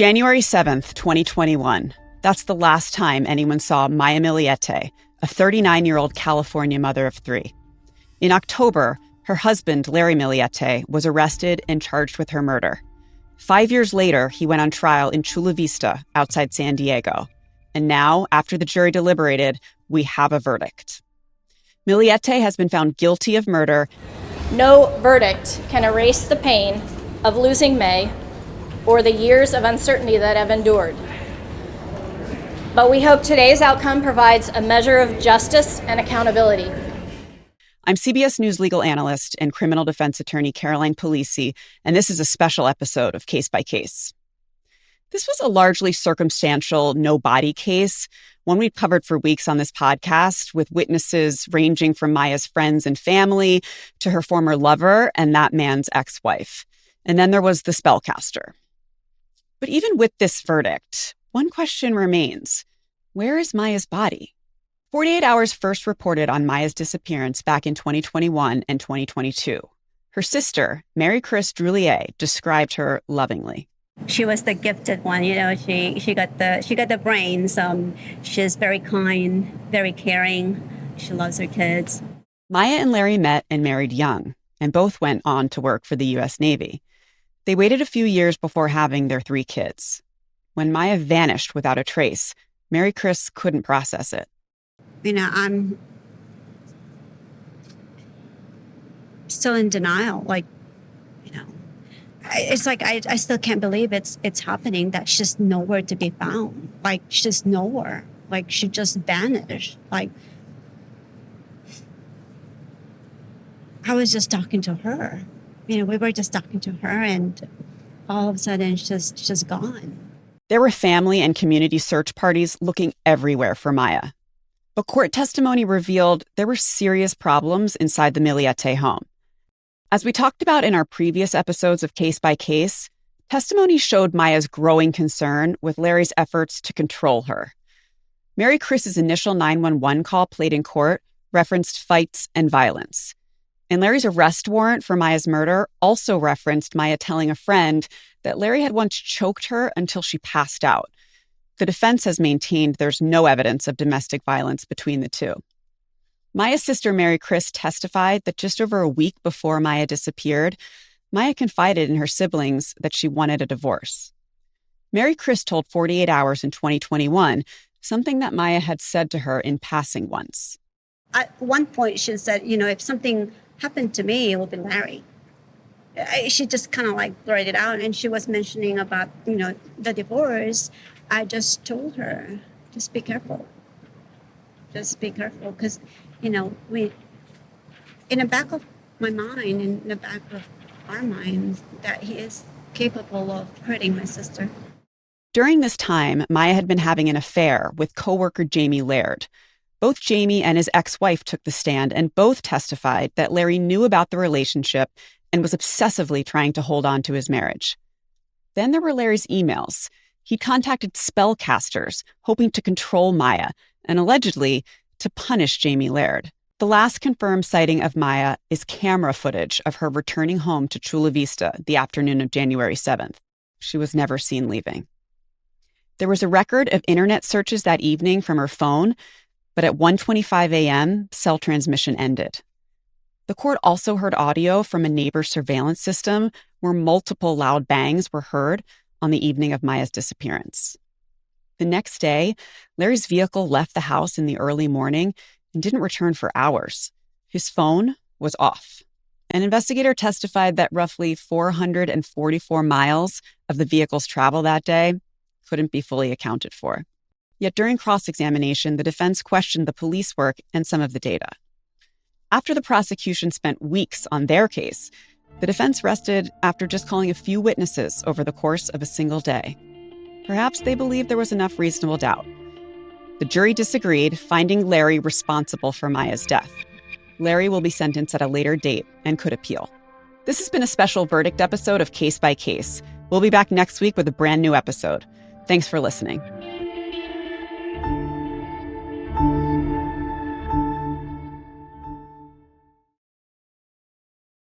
January 7th, 2021. That's the last time anyone saw Maya Millete, a 39-year-old California mother of three. In October, her husband, Larry Millete, was arrested and charged with her murder. 5 years later, he went on trial in Chula Vista, outside San Diego. And now, after the jury deliberated, we have a verdict. Millete has been found guilty of murder. No verdict can erase the pain of losing May or the years of uncertainty that have endured. But we hope today's outcome provides a measure of justice and accountability. I'm CBS News legal analyst and criminal defense attorney Caroline Polisi, and this is a special episode of Case by Case. This was a largely circumstantial no-body case, one we've covered for weeks on this podcast, with witnesses ranging from Maya's friends and family to her former lover and that man's ex-wife. And then there was the spellcaster. But even with this verdict, one question remains. Where is Maya's body? 48 Hours first reported on Maya's disappearance back in 2021 and 2022. Her sister, Mary Chris Drulier, described her lovingly. She was the gifted one, she got the brains. She's very kind, very caring. She loves her kids. Maya and Larry met and married young, and both went on to work for the U.S. Navy. They waited a few years before having their 3 kids. When Maya vanished without a trace, Mary Chris couldn't process it. I'm still in denial. It's like I still can't believe it's happening, that she's nowhere to be found. She's nowhere. She just vanished. I was just talking to her. We were just talking to her, and all of a sudden she's gone. There were family and community search parties looking everywhere for Maya. But court testimony revealed there were serious problems inside the Millete home. As we talked about in our previous episodes of Case by Case, testimony showed Maya's growing concern with Larry's efforts to control her. Mary Chris's initial 911 call played in court referenced fights and violence. And Larry's arrest warrant for Maya's murder also referenced Maya telling a friend that Larry had once choked her until she passed out. The defense has maintained there's no evidence of domestic violence between the two. Maya's sister, Mary Chris, testified that just over a week before Maya disappeared, Maya confided in her siblings that she wanted a divorce. Mary Chris told 48 Hours in 2021 something that Maya had said to her in passing once. At one point, she said, if something happened to me, it would be Larry. She just kind of blurted it out, and she was mentioning about, the divorce. I just told her, just be careful. Just be careful, because, we, in the back of my mind, in the back of our minds, that he is capable of hurting my sister. During this time, Maya had been having an affair with coworker Jamie Laird. Both Jamie and his ex-wife took the stand, and both testified that Larry knew about the relationship and was obsessively trying to hold on to his marriage. Then there were Larry's emails. He contacted spellcasters, hoping to control Maya, and allegedly to punish Jamie Laird. The last confirmed sighting of Maya is camera footage of her returning home to Chula Vista the afternoon of January 7th. She was never seen leaving. There was a record of internet searches that evening from her phone, but at 1:25 a.m., cell transmission ended. The court also heard audio from a neighbor's surveillance system where multiple loud bangs were heard on the evening of Maya's disappearance. The next day, Larry's vehicle left the house in the early morning and didn't return for hours. His phone was off. An investigator testified that roughly 444 miles of the vehicle's travel that day couldn't be fully accounted for. Yet during cross-examination, the defense questioned the police work and some of the data. After the prosecution spent weeks on their case, the defense rested after just calling a few witnesses over the course of a single day. Perhaps they believed there was enough reasonable doubt. The jury disagreed, finding Larry responsible for Maya's death. Larry will be sentenced at a later date and could appeal. This has been a special verdict episode of Case by Case. We'll be back next week with a brand new episode. Thanks for listening.